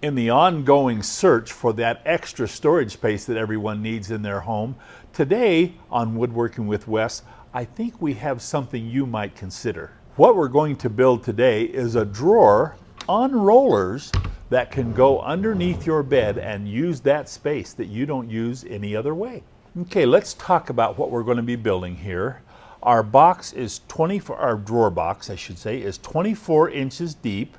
In the ongoing search for that extra storage space that everyone needs in their home, today on Woodworking with Wes, I think we have something you might consider. What we're going to build today is a drawer on rollers that can go underneath your bed and use that space that you don't use any other way. Okay, let's talk about what we're going to be building here. Our box is our drawer box, I should say, is 24 inches deep.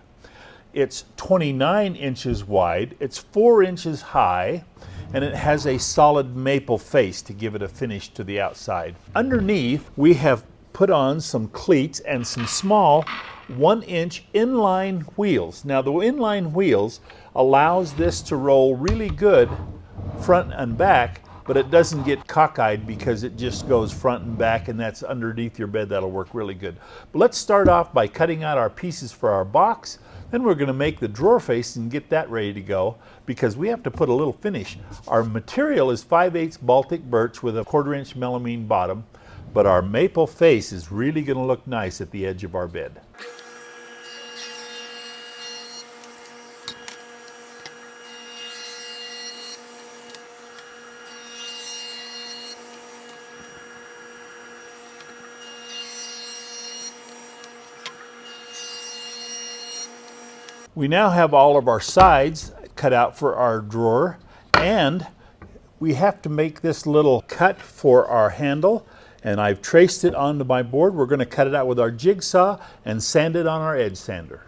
It's 29 inches wide, it's 4 inches high, and it has a solid maple face to give it a finish to the outside. Underneath, we have put on some cleats and some small 1-inch inline wheels. Now the inline wheels allows this to roll really good front and back, but it doesn't get cockeyed because it just goes front and back, and that's underneath your bed. That'll work really good. But let's start off by cutting out our pieces for our box. Then we're going to make the drawer face and get that ready to go because we have to put a little finish. Our material is 5/8 Baltic birch with a 1/4-inch melamine bottom, but our maple face is really going to look nice at the edge of our bed. We now have all of our sides cut out for our drawer, and we have to make this little cut for our handle, and I've traced it onto my board. We're going to cut it out with our jigsaw and sand it on our edge sander.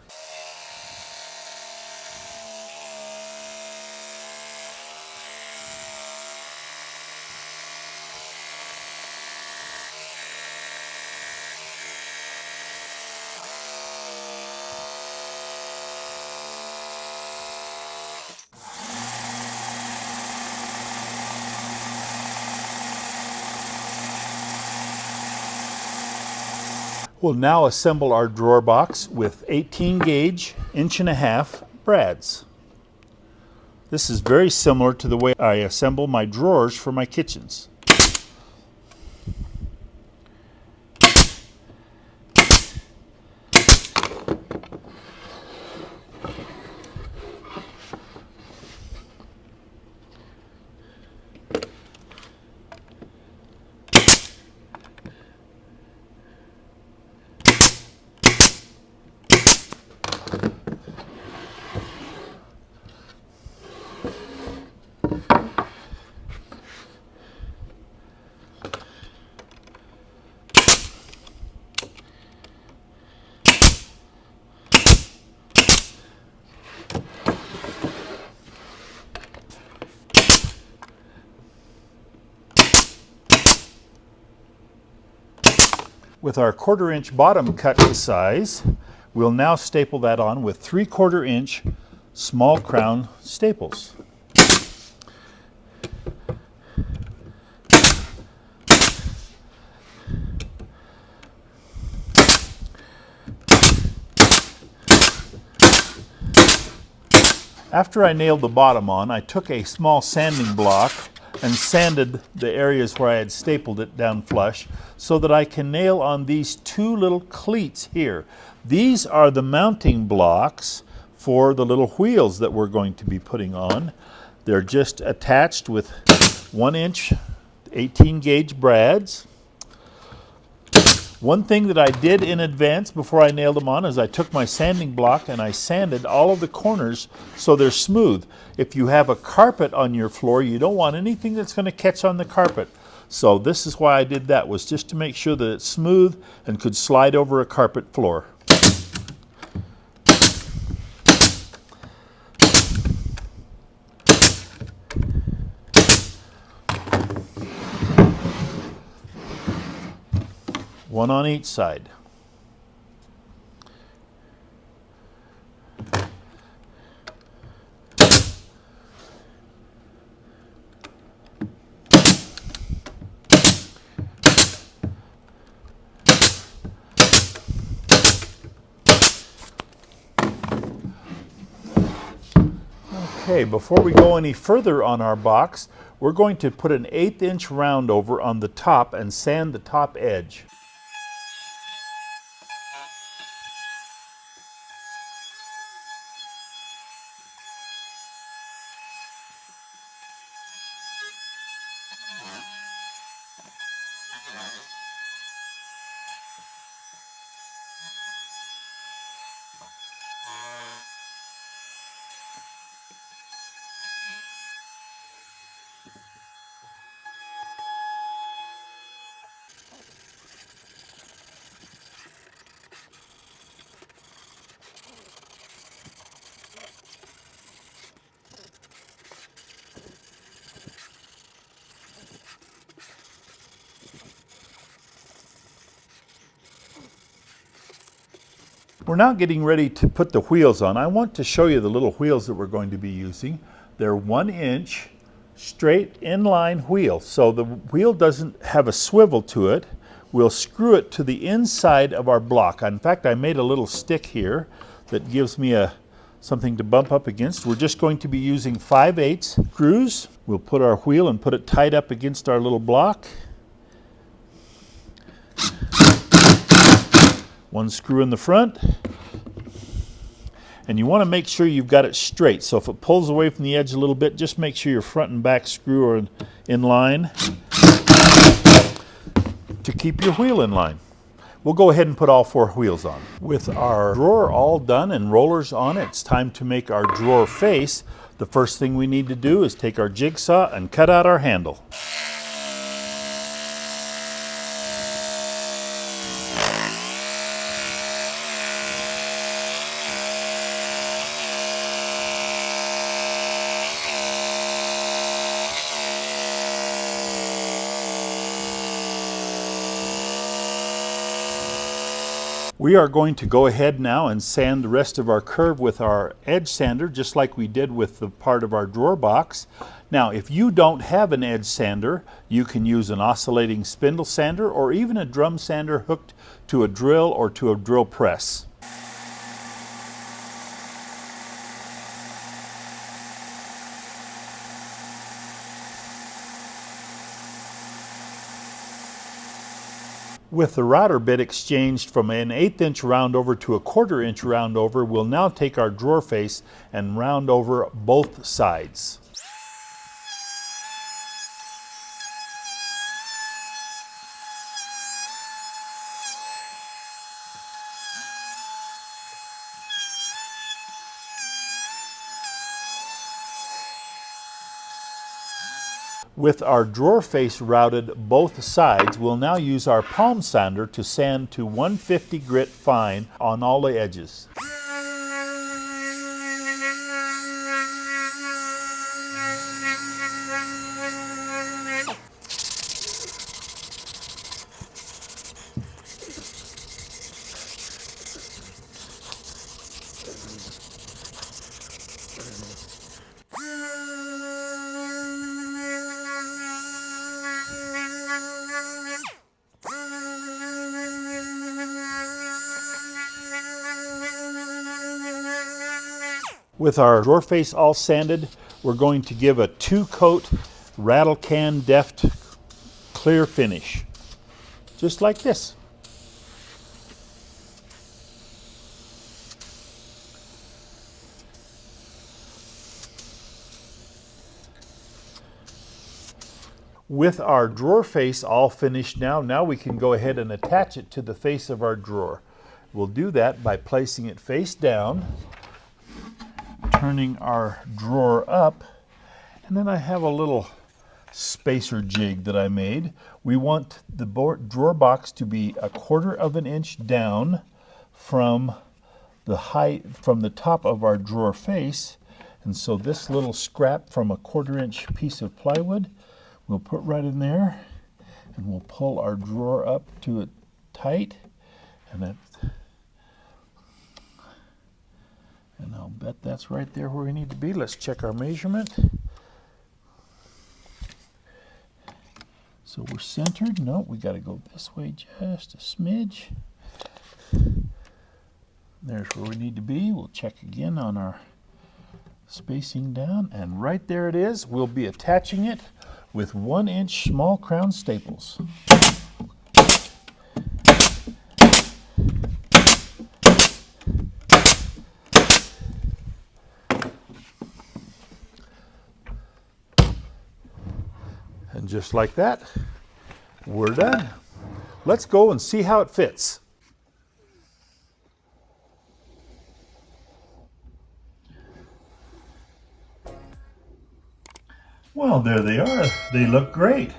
We'll now assemble our drawer box with 18 gauge 1.5" brads. This is very similar to the way I assemble my drawers for my kitchens. With our 1/4-inch bottom cut to size, we'll now staple that on with 3/4-inch small crown staples. After I nailed the bottom on, I took a small sanding block and sanded the areas where I had stapled it down flush so that I can nail on these 2 little cleats here. These are the mounting blocks for the little wheels that we're going to be putting on. They're just attached with 1-inch 18 gauge brads. One thing that I did in advance before I nailed them on is I took my sanding block and I sanded all of the corners so they're smooth. If you have a carpet on your floor, you don't want anything that's going to catch on the carpet. So this is why I did that, was just to make sure that it's smooth and could slide over a carpet floor. One on each side. Okay, before we go any further on our box, we're going to put an 1/8 inch round over on the top and sand the top edge. We're now getting ready to put the wheels on. I want to show you the little wheels that we're going to be using. They're 1 inch straight inline wheel. So the wheel doesn't have a swivel to it. We'll screw it to the inside of our block. In fact, I made a little stick here that gives me something to bump up against. We're just going to be using 5/8 screws. We'll put our wheel and put it tight up against our little block. 1 screw in the front. And you want to make sure you've got it straight. So if it pulls away from the edge a little bit, just make sure your front and back screw are in line to keep your wheel in line. We'll go ahead and put all 4 wheels on. With our drawer all done and rollers on, it's time to make our drawer face. The first thing we need to do is take our jigsaw and cut out our handle. We are going to go ahead now and sand the rest of our curve with our edge sander, just like we did with the part of our drawer box. Now, if you don't have an edge sander, you can use an oscillating spindle sander or even a drum sander hooked to a drill or to a drill press. With the router bit exchanged from an 1/8 inch round over to a 1/4 inch round over, we'll now take our drawer face and round over both sides. With our drawer face routed both sides, we'll now use our palm sander to sand to 150 grit fine on all the edges. With our drawer face all sanded, we're going to give a 2-coat rattle can Deft clear finish, just like this. With our drawer face all finished now we can go ahead and attach it to the face of our drawer. We'll do that by placing it face down, turning our drawer up, and then I have a little spacer jig that I made. We want the drawer box to be 1/4 inch down from the top of our drawer face, and so this little scrap from a 1/4 inch piece of plywood we'll put right in there, and we'll pull our drawer up to it tight, and I'll bet that's right there where we need to be. Let's check our measurement. So we're centered. No, we got to go this way just a smidge. There's where we need to be. We'll check again on our spacing down, and right there it is. We'll be attaching it with 1 inch small crown staples. And just like that, We're done. Let's go and see how it fits. Well, there they are. They look great.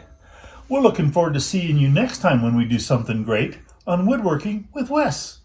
We're looking forward to seeing you next time when we do something great on Woodworking with Wes.